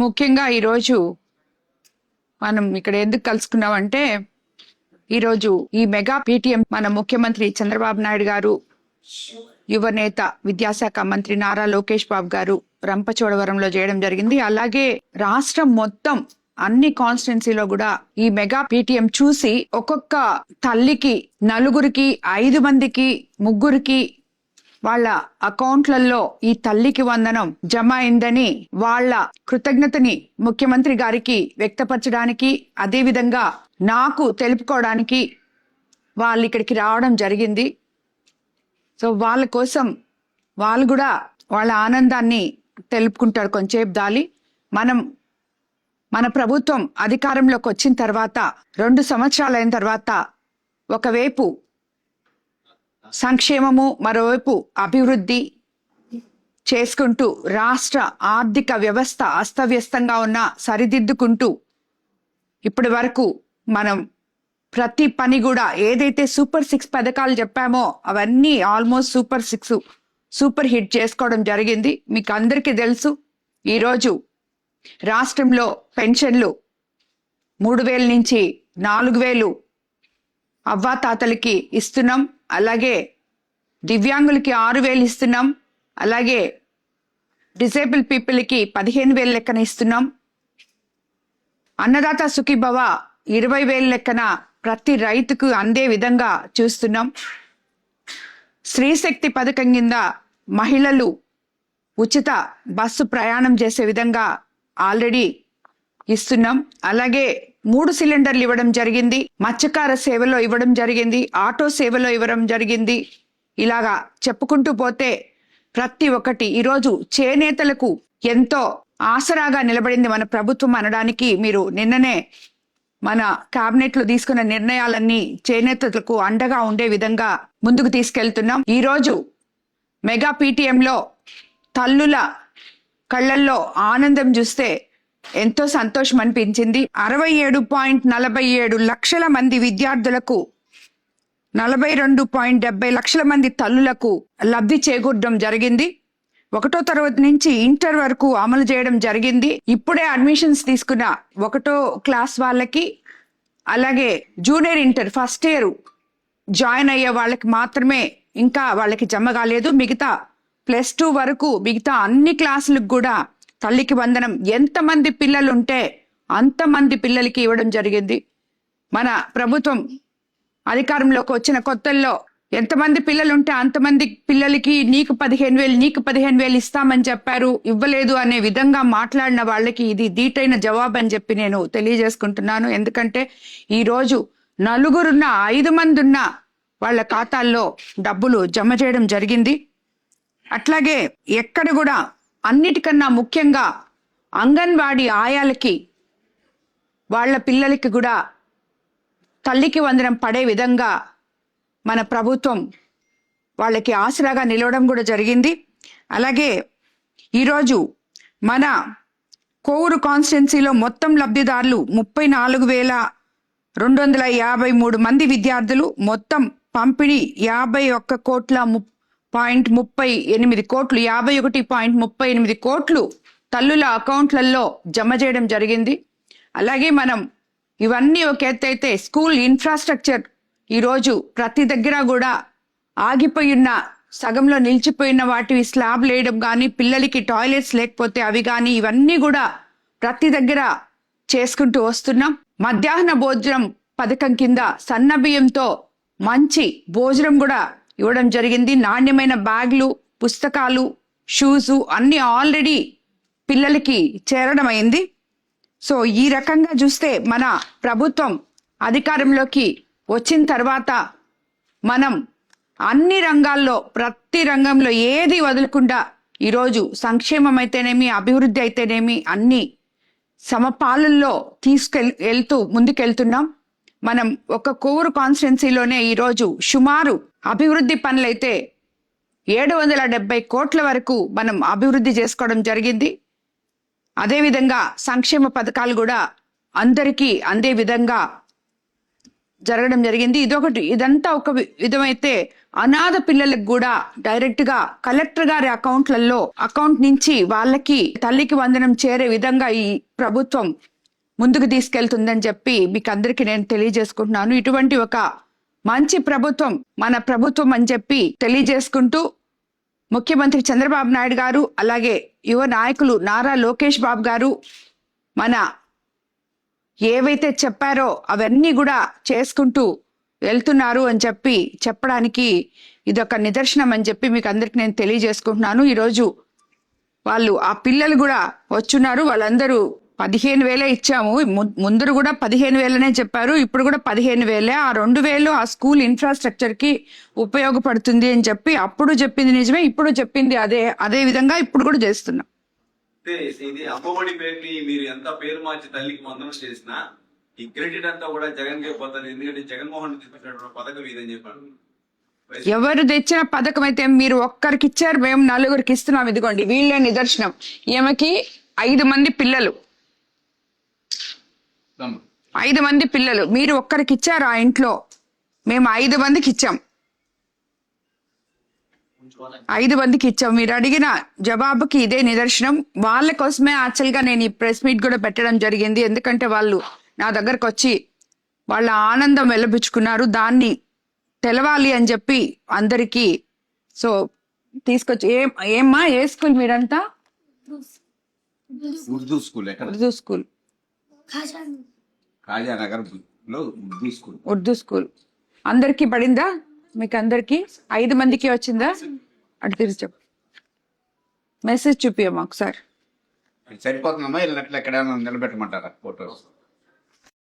ముఖ్యంగా ఈరోజు మనం ఇక్కడ ఎందుకు కలుసుకున్నామంటే, ఈరోజు ఈ మెగా పీటీఎం మన ముఖ్యమంత్రి చంద్రబాబు నాయుడు గారు, యువనేత విద్యాశాఖ మంత్రి నారా లోకేష్ బాబు గారు రంపచోడవరంలో చేయడం జరిగింది. అలాగే రాష్ట్రం మొత్తం అన్ని కాన్స్టిట్యున్సీలో కూడా ఈ మెగా పీటీఎం చూసి ఒక్కొక్క తల్లికి 4 5 మందికి 3 వాళ్ళ అకౌంట్లలో ఈ తల్లికి వందనం జమ అయిందని వాళ్ళ కృతజ్ఞతని ముఖ్యమంత్రి గారికి వ్యక్తపరచడానికి, అదే విధంగా నాకు తెలుపుకోవడానికి వాళ్ళు ఇక్కడికి రావడం జరిగింది. సో వాళ్ళ కోసం వాళ్ళు కూడా వాళ్ళ ఆనందాన్ని తెలుపుకుంటారు. కొంచెంసేపు దాలి మన ప్రభుత్వం అధికారంలోకి వచ్చిన తర్వాత 2 సంవత్సరాలు అయిన తర్వాత ఒకవైపు సంక్షేమము, మరోవైపు అభివృద్ధి చేసుకుంటూ రాష్ట్ర ఆర్థిక వ్యవస్థ అస్తవ్యస్తంగా ఉన్న సరిదిద్దుకుంటూ ఇప్పటి వరకు మనం ప్రతి పని కూడా ఏదైతే సూపర్ 6 పథకాలు చెప్పామో అవన్నీ ఆల్మోస్ట్ సూపర్ హిట్ చేసుకోవడం జరిగింది. మీకు అందరికీ తెలుసు, ఈరోజు రాష్ట్రంలో పెన్షన్లు 3000 నుంచి 4000 అవ్వాతాతలకి ఇస్తున్నాం. అలాగే దివ్యాంగులకి 6000 ఇస్తున్నాం. అలాగే డిసేబుల్ పీపుల్కి 15000 లెక్కన ఇస్తున్నాం. అన్నదాత సుఖీభవ 20000 లెక్కన ప్రతి రైతుకు అందే విధంగా చూస్తున్నాం. స్త్రీశక్తి పథకం కింద మహిళలు ఉచిత బస్సు ప్రయాణం చేసే విధంగా ఆల్రెడీ ఇస్తున్నాం. అలాగే 3 సిలిండర్లు ఇవ్వడం జరిగింది. మత్స్యకార సేవలో ఇవ్వడం జరిగింది. ఆటో సేవలో ఇవ్వడం జరిగింది. ఇలాగా చెప్పుకుంటూ పోతే ప్రతి ఒక్కటి ఈరోజు చేనేతలకు ఎంతో ఆసరాగా నిలబడింది మన ప్రభుత్వం అనడానికి మీరు నిన్ననే మన కేబినెట్ లో తీసుకున్న నిర్ణయాలన్నీ చేనేతలకు అండగా ఉండే విధంగా ముందుకు తీసుకెళ్తున్నాం. ఈరోజు మెగా పీటీఎంలో తల్లుల కళ్ళల్లో ఆనందం చూస్తే ఎంతో సంతోషం అనిపించింది. 67.47 లక్షల మంది విద్యార్థులకు, 42.70 లక్షల మంది తల్లులకు లబ్ధి చేకూరడం జరిగింది. 1వ తరగతి నుంచి ఇంటర్ వరకు అమలు చేయడం జరిగింది. ఇప్పుడే అడ్మిషన్స్ తీసుకున్న 1వ క్లాస్ వాళ్ళకి, అలాగే junior inter first year join అయ్యే వాళ్ళకి మాత్రమే ఇంకా వాళ్ళకి జమ కాలేదు. మిగతా +2 వరకు మిగతా అన్ని క్లాసులకు కూడా తల్లికి వందనం ఎంతమంది పిల్లలు ఉంటే అంతమంది పిల్లలకి ఇవ్వడం జరిగింది. మన ప్రభుత్వం అధికారంలోకి వచ్చిన కొత్తల్లో ఎంతమంది పిల్లలు ఉంటే అంతమంది పిల్లలకి నీకు 15000 ఇస్తామని చెప్పారు, ఇవ్వలేదు అనే విధంగా మాట్లాడిన వాళ్ళకి ఇది దీటైన జవాబు అని చెప్పి నేను తెలియజేసుకుంటున్నాను. ఎందుకంటే ఈరోజు 4 5 మంది ఉన్న వాళ్ళ ఖాతాల్లో డబ్బులు జమ చేయడం జరిగింది. అట్లాగే ఎక్కడ కూడా అన్నిటికన్నా ముఖ్యంగా అంగన్వాడీ ఆయాలకి వాళ్ళ పిల్లలకి కూడా తల్లికి వందనం పడే విధంగా మన ప్రభుత్వం వాళ్ళకి ఆసరాగా నిలవడం కూడా జరిగింది. అలాగే ఈరోజు మన కోవూరు కాన్స్టిట్యున్సీలో మొత్తం లబ్ధిదారులు 34,253 మంది విద్యార్థులు, మొత్తం పంపిణీ 51.38 కోట్లు 51.38 కోట్లు తల్లుల అకౌంట్లలో జమ చేయడం జరిగింది. అలాగే మనం ఇవన్నీ ఒక ఎత్తైతే స్కూల్ ఇన్ఫ్రాస్ట్రక్చర్ ఈరోజు ప్రతి దగ్గర కూడా ఆగిపోయిన, సగంలో నిలిచిపోయిన వాటివి స్లాబ్ వేయడం కానీ, పిల్లలకి టాయిలెట్స్ లేకపోతే అవి కానీ, ఇవన్నీ కూడా ప్రతి దగ్గర చేసుకుంటూ వస్తున్నాం. మధ్యాహ్న భోజనం పథకం కింద సన్న బియ్యంతో మంచి భోజనం కూడా ఇవ్వడం జరిగింది. నాణ్యమైన బ్యాగ్లు, పుస్తకాలు, షూస్ అన్ని ఆల్రెడీ పిల్లలకి చేరడం అయింది. సో ఈ రకంగా చూస్తే మన ప్రభుత్వం అధికారంలోకి వచ్చిన తర్వాత మనం అన్ని రంగాల్లో, ప్రతి రంగంలో ఏది వదలకుండా ఈరోజు సంక్షేమం అయితేనేమి, అభివృద్ధి అయితేనేమి అన్ని సమపాలనలో ముందుకెళ్తున్నాం. మనం ఒక కోవూరు కాన్స్టిట్యున్సీలోనే ఈరోజు సుమారు అభివృద్ధి పనులైతే 770 కోట్ల వరకు మనం అభివృద్ధి చేసుకోవడం జరిగింది. అదేవిధంగా సంక్షేమ పథకాలు కూడా అందరికీ అందే విధంగా జరగడం జరిగింది. ఇదంతా ఒక విధమైతే అనాథ పిల్లలకు కూడా డైరెక్ట్ గా కలెక్టర్ గారి అకౌంట్ నుంచి వాళ్ళకి తల్లికి వందనం చేరే విధంగా ఈ ప్రభుత్వం ముందుకు తీసుకెళ్తుందని చెప్పి మీకు అందరికీ నేను తెలియజేసుకుంటున్నాను. ఇటువంటి ఒక మంచి ప్రభుత్వం మన ప్రభుత్వం అని చెప్పి తెలియజేసుకుంటూ ముఖ్యమంత్రి చంద్రబాబు నాయుడు గారు అలాగే యువ నాయకులు నారా లోకేష్ బాబు గారు మన ఏవైతే చెప్పారో అవన్నీ కూడా చేసుకుంటూ వెళ్తున్నారు అని చెప్పి చెప్పడానికి ఇదొక నిదర్శనం అని చెప్పి మీకు అందరికి నేను తెలియజేసుకుంటున్నాను. ఈరోజు వాళ్ళు ఆ పిల్లలు కూడా వచ్చున్నారు. వాళ్ళందరూ 15,000 ఇచ్చాము. ముందు కూడా 15,000నే చెప్పారు. ఇప్పుడు కూడా 15,000. ఆ 2,000 ఆ స్కూల్ ఇన్ఫ్రాస్ట్రక్చర్ కి ఉపయోగపడుతుంది అని చెప్పి అప్పుడు చెప్పింది నిజమే, ఇప్పుడు చెప్పింది అదే విధంగా ఇప్పుడు కూడా చేస్తున్నాం. ఇది అమ్మఒడి పేరుని మీరు ఎంత పేరు మార్చి తల్లికి వందనం చేసినా ఈ క్రెడిట్ అంతా కూడా జగన్ కే పోతుంది. ఎందుకంటే జగన్మోహన్ తీసుకొచ్చినటువంటి పథకం ఇదని చెప్పాను. ఎవరు తెచ్చిన పథకం అయితే మీరు ఒక్కరికి ఇచ్చారు, మేము 4గురికి ఇస్తున్నాం. ఇదిగోండి వీళ్ళే నిదర్శనం. ఈమెకి 5 మంది పిల్లలు, 5 మంది పిల్లలు. మీరు ఒక్కరికి ఇచ్చారు ఆ ఇంట్లో, మేము 5 మందికి ఇచ్చాం. 5 మందికి ఇచ్చాం. మీరు అడిగిన జవాబుకి ఇదే నిదర్శనం. వాళ్ళ కోసమే యాక్చువల్ గా నేను ఈ ప్రెస్ మీట్ కూడా పెట్టడం జరిగింది. ఎందుకంటే వాళ్ళు నా దగ్గరకు వచ్చి వాళ్ళ ఆనందం వెల్లబుచ్చుకున్నారు. దాన్ని తెలవాలి అని చెప్పి అందరికీ సో తీసుకొచ్చి ఏమ్మా ఏ స్కూల్ మీరంతా? ఉర్దూ స్కూల్. ఉర్దూ స్కూల్, కాజానగర్ లో ఉర్దూ స్కూల్. అందరికి పడిందా? మీకు అందరికి 5 మందికి వచ్చిందా? అటు తిరిగి చెప్పు, మెసేజ్ చూపియమ్మా ఒకసారి. సరిపోతుందమ్మా. ఎక్కడైనా నిలబెట్టమంటారా ఫోటోస్?